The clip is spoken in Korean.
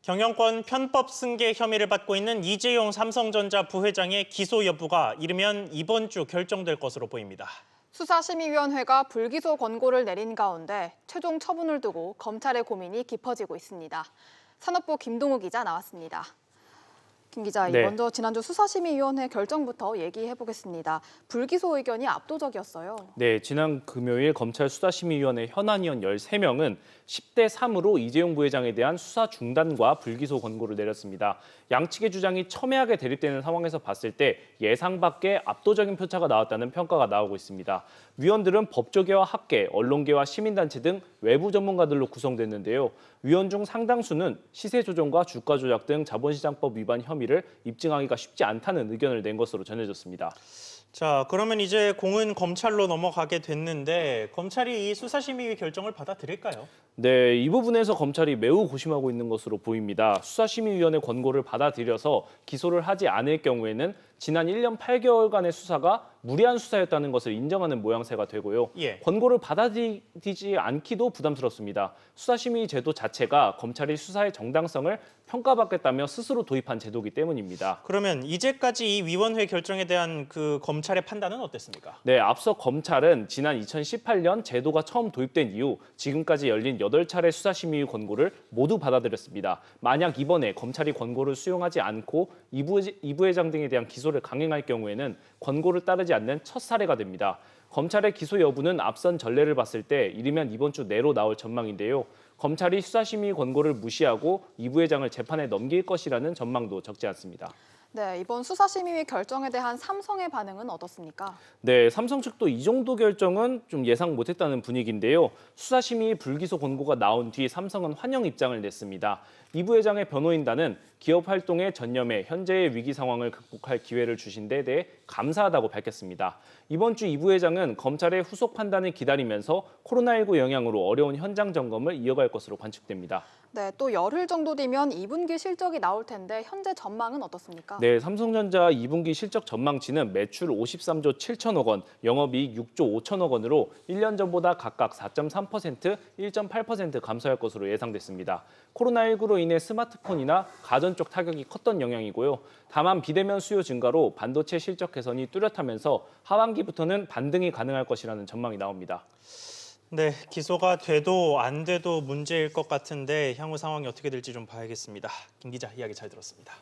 경영권 편법 승계 혐의를 받고 있는 이재용 삼성전자 부회장의 기소 여부가 이르면 이번 주 결정될 것으로 보입니다. 수사심의위원회가 불기소 권고를 내린 가운데 최종 처분을 두고 검찰의 고민이 깊어지고 있습니다. 산업부 김동우 기자 나왔습니다. 김 기자, 먼저 지난주 수사심의위원회 결정부터 얘기해보겠습니다. 불기소 의견이 압도적이었어요. 네, 지난 금요일 검찰 수사심의위원회 현안위원 13명은 10대 3으로 이재용 부회장에 대한 수사 중단과 불기소 권고를 내렸습니다. 양측의 주장이 첨예하게 대립되는 상황에서 봤을 때 예상 밖의 압도적인 표차가 나왔다는 평가가 나오고 있습니다. 위원들은 법조계와 학계, 언론계와 시민단체 등 외부 전문가들로 구성됐는데요. 위원 중 상당수는 시세 조정과 주가 조작 등 자본시장법 위반 혐의를 입증하기가 쉽지 않다는 의견을 낸 것으로 전해졌습니다. 자, 그러면 이제 공은 검찰로 넘어가게 됐는데 검찰이 이 수사심의위 결정을 받아들일까요? 네, 이 부분에서 검찰이 매우 고심하고 있는 것으로 보입니다. 수사심의위원회 권고를 받아들여서 기소를 하지 않을 경우에는 지난 1년 8개월간의 수사가 무리한 수사였다는 것을 인정하는 모양새가 되고요. 권고를 받아들이지 않기도 부담스럽습니다. 수사심의 제도 자체가 검찰이 수사의 정당성을 평가받겠다며 스스로 도입한 제도이기 때문입니다. 그러면 이제까지 이 위원회 결정에 대한 그 검찰의 판단은 어땠습니까? 네, 앞서 검찰은 지난 2018년 제도가 처음 도입된 이후 지금까지 열린 8차례 수사심의 권고를 모두 받아들였습니다. 만약 이번에 검찰이 권고를 수용하지 않고 이 부회장 등에 대한 기소를 강행할 경우에는 권고를 따르지 않는 첫 사례가 됩니다. 검찰의 기소 여부는 앞선 전례를 봤을 때 이르면 이번 주 내로 나올 전망인데요. 검찰이 수사심의 권고를 무시하고 이 부회장을 재판에 넘길 것이라는 전망도 적지 않습니다. 네, 이번 수사심의위 결정에 대한 삼성의 반응은 어떻습니까? 네, 삼성 측도 이 정도 결정은 좀 예상 못했다는 분위기인데요. 수사심의 불기소 권고가 나온 뒤 삼성은 환영 입장을 냈습니다. 이 부회장의 변호인단은 기업 활동에 전념해 현재의 위기 상황을 극복할 기회를 주신 데 대해 감사하다고 밝혔습니다. 이번 주 이 부회장은 검찰의 후속 판단을 기다리면서 코로나19 영향으로 어려운 현장 점검을 이어갈 것으로 관측됩니다. 네, 또 열흘 정도 뒤면 2분기 실적이 나올 텐데 현재 전망은 어떻습니까? 네, 삼성전자 2분기 실적 전망치는 매출 53조 7천억 원, 영업이익 6조 5천억 원으로 1년 전보다 각각 4.3%, 1.8% 감소할 것으로 예상됐습니다. 코로나19로 인해 스마트폰이나 가전 쪽 타격이 컸던 영향이고요. 다만 비대면 수요 증가로 반도체 실적 개선이 뚜렷하면서 하반기부터는 반등이 가능할 것이라는 전망이 나옵니다. 네, 기소가 돼도 안 돼도 문제일 것 같은데 향후 상황이 어떻게 될지 좀 봐야겠습니다. 김 기자, 이야기 잘 들었습니다.